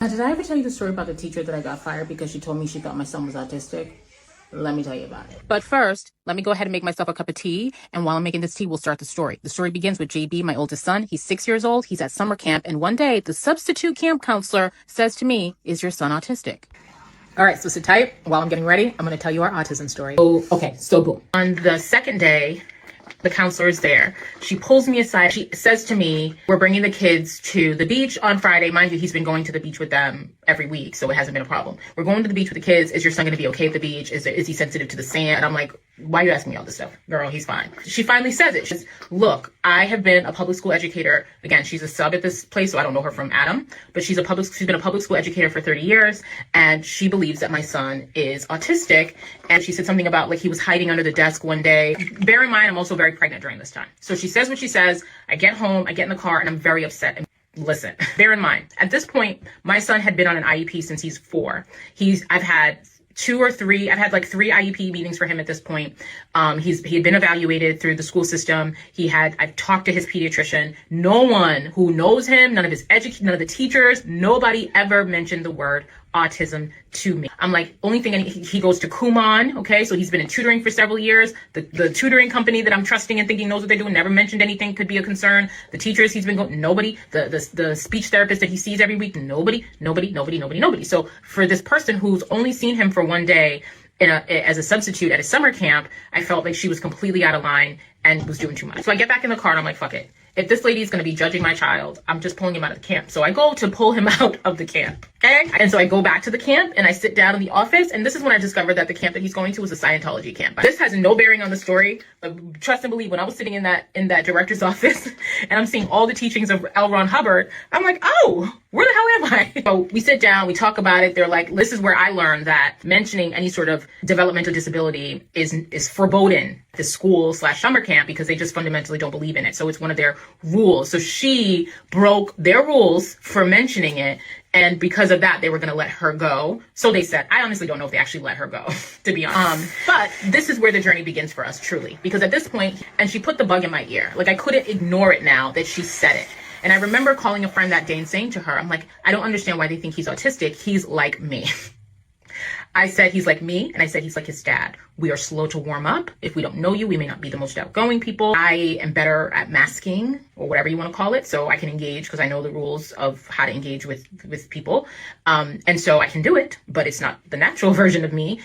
Now, did I ever tell you the story about the teacher that I got fired because she told me she thought my son was autistic? Let me tell you about it. But first, let me go ahead and make myself a cup of tea. And while I'm making this tea, we'll start the story. The story begins with JB, my oldest son. He's 6 years old. He's at summer camp. And one day, the substitute camp counselor says to me, "Is your son autistic?" All right, so sit tight. While I'm getting ready, I'm going to tell you our autism story. So boom. On the second day, the counselor is there. She pulls me aside. She says to me, "We're bringing the kids to the beach on Friday." Mind you, he's been going to the beach with them every week, so it hasn't been a problem. "We're going to the beach with the kids. Is your son going to be okay at the beach? Is he sensitive to the sand?" And I'm like, "Why are you asking me all this stuff? Girl, he's fine." She finally says it. She says, "Look, I have been a public school educator." Again, she's a sub at this place, so I don't know her from Adam, but she's been a public school educator for 30 years, and she believes that my son is autistic. And she said something about like he was hiding under the desk one day. Bear in mind, I'm also very pregnant during this time. So she says what she says. I get home, I get in the car, and I'm very upset. And listen, bear in mind, at this point, my son had been on an IEP since he's 4. I've had like 3 IEP meetings for him at this point. He had been evaluated through the school system. I've talked to his pediatrician. No one who knows him, none of the teachers, nobody ever mentioned the word autism to me. I'm like, only thing, he goes to Kumon, okay? So he's been in tutoring for several years. The tutoring company that I'm trusting and thinking knows what they're doing never mentioned anything could be a concern. The teachers he's been going, nobody. The speech therapist that he sees every week, nobody. So for this person who's only seen him for one day as a substitute at a summer camp, I felt like she was completely out of line and was doing too much. So I get back in the car and I'm like, fuck it. If this lady is going to be judging my child, I'm just pulling him out of the camp. So I go to pull him out of the camp. Okay. And so I go back to the camp and I sit down in the office. And this is when I discovered that the camp that he's going to was a Scientology camp. This has no bearing on the story. But trust and believe, when I was sitting in that director's office and I'm seeing all the teachings of L. Ron Hubbard, I'm like, oh, where the hell am I? So we sit down, we talk about it. They're like, this is where I learned that mentioning any sort of developmental disability is forbidden at the school/summer camp because they just fundamentally don't believe in it. So it's one of their rules. So she broke their rules for mentioning it. And because of that, they were going to let her go. So they said, I honestly don't know if they actually let her go, to be honest. But this is where the journey begins for us, truly. Because at this point, and she put the bug in my ear. Like I couldn't ignore it now that she said it. And I remember calling a friend that day and saying to her, I'm like, I don't understand why they think he's autistic. He's like me. I said, he's like me. And I said, he's like his dad. We are slow to warm up. If we don't know you, we may not be the most outgoing people. I am better at masking or whatever you want to call it. So I can engage because I know the rules of how to engage with people. And so I can do it, but it's not the natural version of me.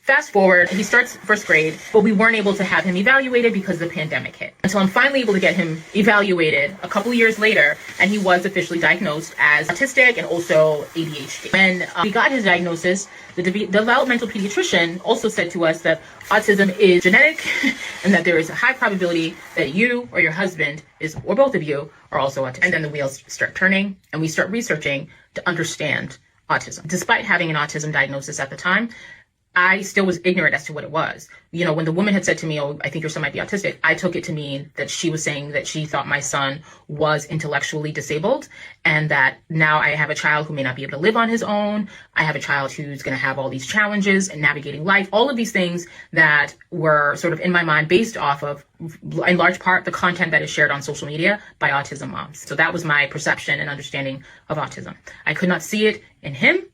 Fast forward, he starts first grade, but we weren't able to have him evaluated because the pandemic hit. Until I'm finally able to get him evaluated a couple years later, and he was officially diagnosed as autistic and also ADHD. When we got his diagnosis, the developmental pediatrician also said to us that autism is genetic and that there is a high probability that you or your husband or both of you are also autistic. And then the wheels start turning and we start researching to understand autism. Despite having an autism diagnosis at the time, I still was ignorant as to what it was. You know, when the woman had said to me, "Oh, I think your son might be autistic," I took it to mean that she was saying that she thought my son was intellectually disabled and that now I have a child who may not be able to live on his own. I have a child who's going to have all these challenges and navigating life, all of these things that were sort of in my mind based off of, in large part, the content that is shared on social media by autism moms. So that was my perception and understanding of autism. I could not see it in him,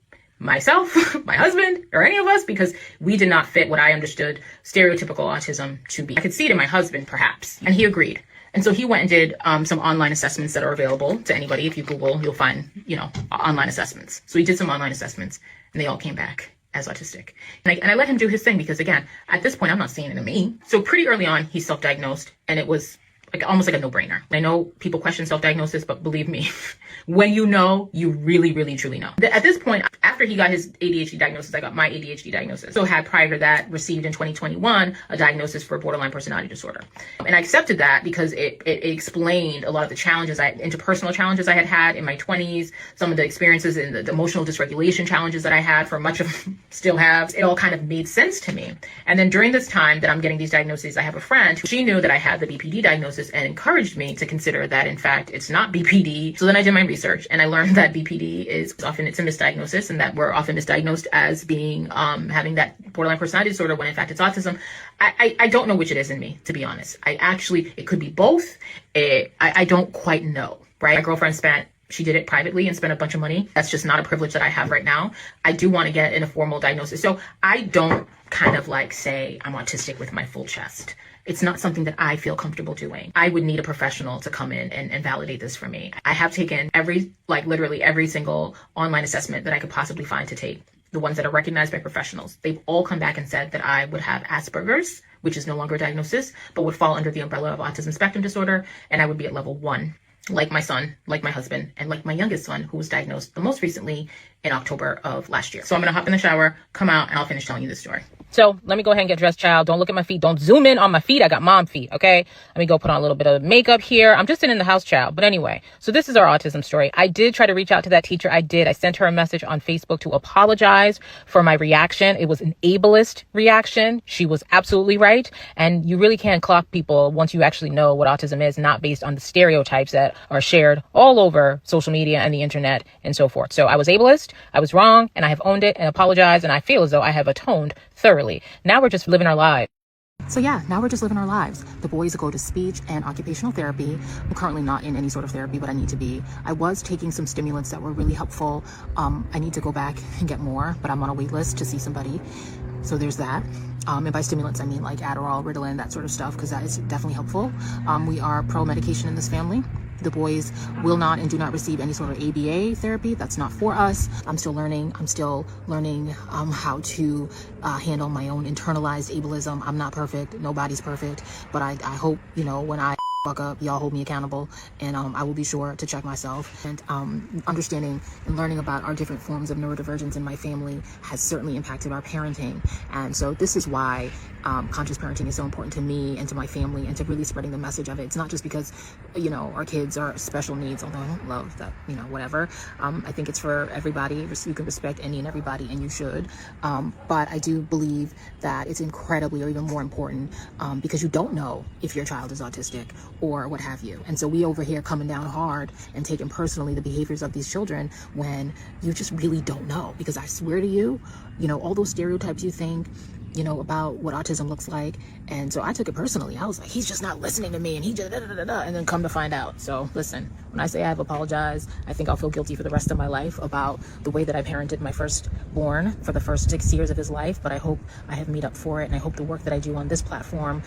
myself, my husband, or any of us, because we did not fit what I understood stereotypical autism to be. I could see it in my husband, perhaps, and he agreed. And so he went and did some online assessments that are available to anybody. If you Google, you'll find, online assessments. So he did some online assessments, and they all came back as autistic. And I let him do his thing because, again, at this point, I'm not seeing it in me. So pretty early on, he self-diagnosed, and it was almost like a no-brainer. I know people question self-diagnosis, but believe me, when you know, you really, really, truly know. At this point, after he got his ADHD diagnosis, I got my ADHD diagnosis. So had prior to that received in 2021 a diagnosis for borderline personality disorder. And I accepted that because it explained a lot of the interpersonal challenges I had had in my 20s, some of the experiences and the emotional dysregulation challenges that I had for much of still have. It all kind of made sense to me. And then during this time that I'm getting these diagnoses, I have a friend who she knew that I had the BPD diagnosis and encouraged me to consider that, in fact, it's not BPD. So then I did my research and I learned that BPD it's a misdiagnosis and that we're often misdiagnosed as being having that borderline personality disorder when in fact it's autism. I don't know which it is in me, to be honest. It could be both. I don't quite know, right? My girlfriend spent She did it privately and spent a bunch of money. That's just not a privilege that I have right now. I do want to get in a formal diagnosis. So I don't kind of like say I'm autistic with my full chest. It's not something that I feel comfortable doing. I would need a professional to come in and validate this for me. I have taken literally every single online assessment that I could possibly find to take, the ones that are recognized by professionals. They've all come back and said that I would have Asperger's, which is no longer a diagnosis, but would fall under the umbrella of autism spectrum disorder, and I would be at level 1. Like my son, like my husband, and like my youngest son, who was diagnosed the most recently in October of last year. So I'm gonna hop in the shower, come out, and I'll finish telling you this story. So let me go ahead and get dressed, child. Don't look at my feet. Don't zoom in on my feet. I got mom feet, okay? Let me go put on a little bit of makeup here. I'm just sitting in the house, child. But anyway, so this is our autism story. I did try to reach out to that teacher. I did. I sent her a message on Facebook to apologize for my reaction. It was an ableist reaction. She was absolutely right. And you really can clock people once you actually know what autism is, not based on the stereotypes that are shared all over social media and the internet and so forth. So I was ableist. I was wrong, and I have owned it and apologized, and I feel as though I have atoned thoroughly. Now we're just living our lives. So yeah, now we're just living our lives. The boys go to speech and occupational therapy. I'm currently not in any sort of therapy, but I need to be. I was taking some stimulants that were really helpful. I need to go back and get more, but I'm on a wait list to see somebody. So there's that. And by stimulants, I mean like Adderall, Ritalin, that sort of stuff, because that is definitely helpful. We are pro-medication in this family. The boys will not and do not receive any sort of ABA therapy. That's not for us. I'm still learning. How to handle my own internalized ableism. I'm not perfect. Nobody's perfect. But I hope, when I fuck up, y'all hold me accountable, and I will be sure to check myself. And understanding and learning about our different forms of neurodivergence in my family has certainly impacted our parenting. And so this is why conscious parenting is so important to me and to my family, and to really spreading the message of it. It's not just because our kids are special needs, although I don't love that, whatever. I think it's for everybody. You can respect any and everybody, and you should. But I do believe that it's incredibly, or even more important, because you don't know if your child is autistic or what have you. And so we over here coming down hard and taking personally the behaviors of these children when you just really don't know. Because I swear to you, all those stereotypes you think, about what autism looks like. And so I took it personally. I was like, he's just not listening to me, and he just and then come to find out. So listen, when I say I have apologized, I think I'll feel guilty for the rest of my life about the way that I parented my firstborn for the first 6 years of his life. But I hope I have made up for it, and I hope the work that I do on this platform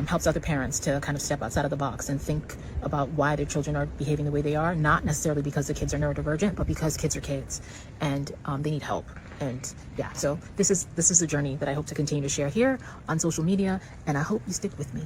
helps other parents to kind of step outside of the box and think about why their children are behaving the way they are, not necessarily because the kids are neurodivergent, but because kids are kids, and they need help. And yeah, so this is a journey that I hope to continue to share here on social media, and I hope you stick with me.